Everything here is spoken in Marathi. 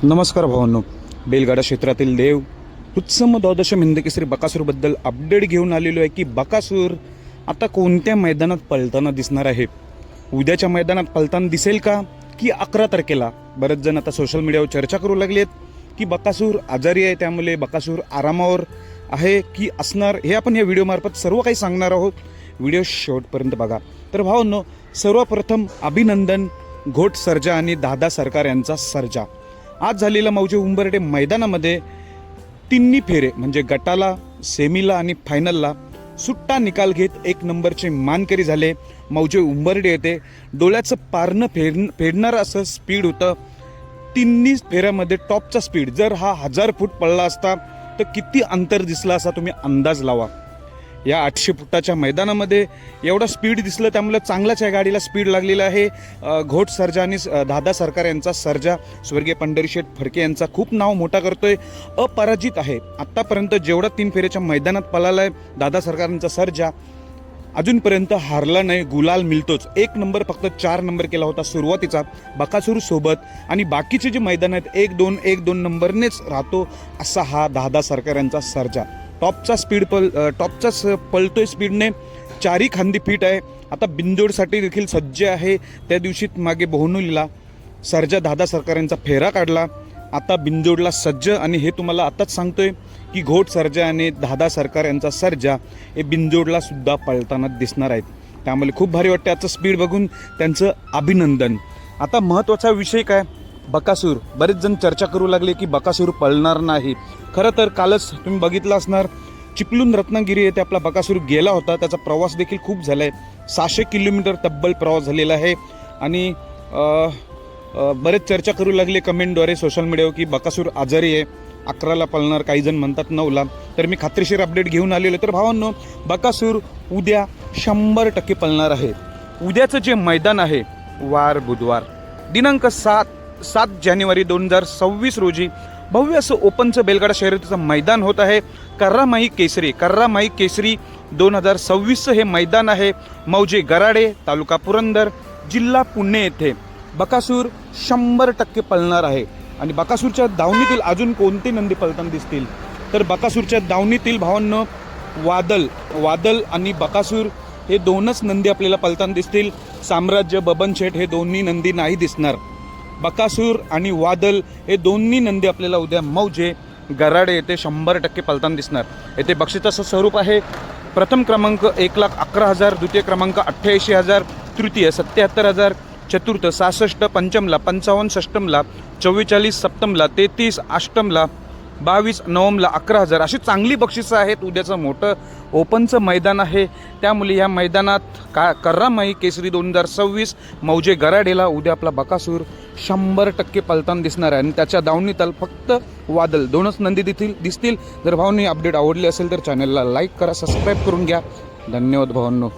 नमस्कार भावांनो, बैलगाडा क्षेत्रातील देव उत्सम द्वादश हिंदकेसरी बकासूरबद्दल अपडेट घेऊन आलेलो आहे की बकासूर आता कोणत्या मैदानात पळताना दिसणार आहे. उद्याच्या मैदानात पळताना दिसेल का की 11 तारखेला. बरेच जण आता सोशल मीडियावर चर्चा करू लागलेत की बकासूर आजारी आहे, त्यामुळे बकासूर आरामावर आहे की असणार, हे आपण या व्हिडिओमार्फत सर्व काही सांगणार आहोत. व्हिडिओ शेवटपर्यंत बघा. तर भावांनो, सर्वप्रथम अभिनंदन घोट सर्जा आणि दादा सरकार यांचा सर्जा. आज झालेल्या मौजे उंबरडे मैदानामध्ये तिन्ही फेरे म्हणजे गटाला, सेमीला आणि फायनलला सुट्टा निकाल घेत एक नंबरचे मानकरी झाले. मौजे उंबरडे येथे डोळ्याचं पारणं फेडणारं असं स्पीड होतं. तिन्ही फेऱ्यामध्ये टॉपचा स्पीड. जर हा 1000 फूट पडला असता तर किती अंतर दिसला असा तुम्ही अंदाज लावा. या 800 फुटाच्या मैदानामध्ये एवढा स्पीड दिसलं, त्यामुळे चांगलाच या गाडीला स्पीड लागलेला आहे. घोट सर्जा आणि दादा सरकार यांचा सर्जा स्वर्गीय पंढरीशेठ फडके यांचा खूप नाव मोठा करतोय. अपराजित आहे आत्तापर्यंत. जेवढा 3 फेऱ्याच्या मैदानात पळाला आहे दादा सरकारांचा सर्जा, अजूनपर्यंत हारला नाही. गुलाल मिळतोच. 1 नंबर फक्त 4 नंबर केला होता सुरुवातीचा बकासूर सोबत, आणि बाकीचे जे मैदान आहेत 1-2 नंबरनेच राहतो असा हा दादा सरकार यांचा सर्जा. टॉपचाच पळतोय स्पीडने. 4ही खांदी फिट आहे. आता बिंजोडसाठी देखील सज्ज आहे. त्या दिवशी मागे बोहनुलीला सर्जा दादा सरकार यांचा फेरा काढला. आता बिंजोडला सज्ज, आणि हे तुम्हाला आताच सांगतोय की घोट सर्जा आणि दादा सरकार यांचा सर्जा हे बिंजोडला सुद्धा पळताना दिसणार आहेत. त्यामुळे खूप भारी वाटते आजचं स्पीड बघून. त्यांचं अभिनंदन. आता महत्त्वाचा विषय काय, बकासूर. बरेच जण चर्चा करू लागले की बकासूर पळणार नाही. खरं तर कालच तुम्ही बघितलं असणार, चिपळूण रत्नागिरी येथे आपला बकासूर गेला होता. त्याचा प्रवास देखील खूप झाला आहे. 600 किलोमीटर तब्बल प्रवास झालेला आहे. आणि बरेच चर्चा करू लागले कमेंटद्वारे सोशल मीडियावर की बकासूर आजारी आहे, 11ला पळणार, काही जण म्हणतात 9ला. तर मी खात्रीशीर अपडेट घेऊन आलेलो. तर भावांनो, बकासूर उद्या 100% पळणार आहे. उद्याचं जे मैदान आहे वार बुधवार दिनांक 7 जानेवारी 2026 रोजी भव्य असं ओपनचं बैलगाडा शर्यतीचं मैदान होत आहे. कर्रामाई केसरी 2026 हे मैदान आहे. मौजे गराडे, तालुका पुरंदर, जिल्हा पुणे येथे बकासूर 100% पळणार आहे. आणि बकासूरच्या दावणीतील अजून कोणते नंदी पळताना दिसतील, तर बकासूरच्या दावणीतील भावांनो वादल आणि बकासूर हे 2च नंदी आपल्याला पळताना दिसतील. साम्राज्य, बबन शेठ हे दोन्ही नंदी नाही दिसणार. बकासूर आणि वादल हे दोन्ही नंदी आपल्याला उद्या मौजे गराडे येथे 100% पळताना दिसणार. येथे बक्षिसाचं स्वरूप आहे. प्रथम क्रमांक 1,11,000, द्वितीय क्रमांक 88,000, तृतीय 77,000, चतुर्थ 66, पंचमला 55, षष्टमला 44, सप्तमला 33, अष्टमला 22, नवमला 11,000 अशी चांगली बक्षिसं आहेत. उद्याचं मोठं ओपनचं मैदान आहे. त्यामुळे या मैदानात कर्रामाई केसरी 2026 मौजे गराडेला उद्या आपला बकासूर 100% पळताना दिसणार आहे. आणि त्याच्या दावणीतल फक्त वादल 2च नंदी दिसतील. जर भावांनी अपडेट आवडली असेल तर चॅनलला लाईक करा, सबस्क्राईब करून घ्या. धन्यवाद भावांनो.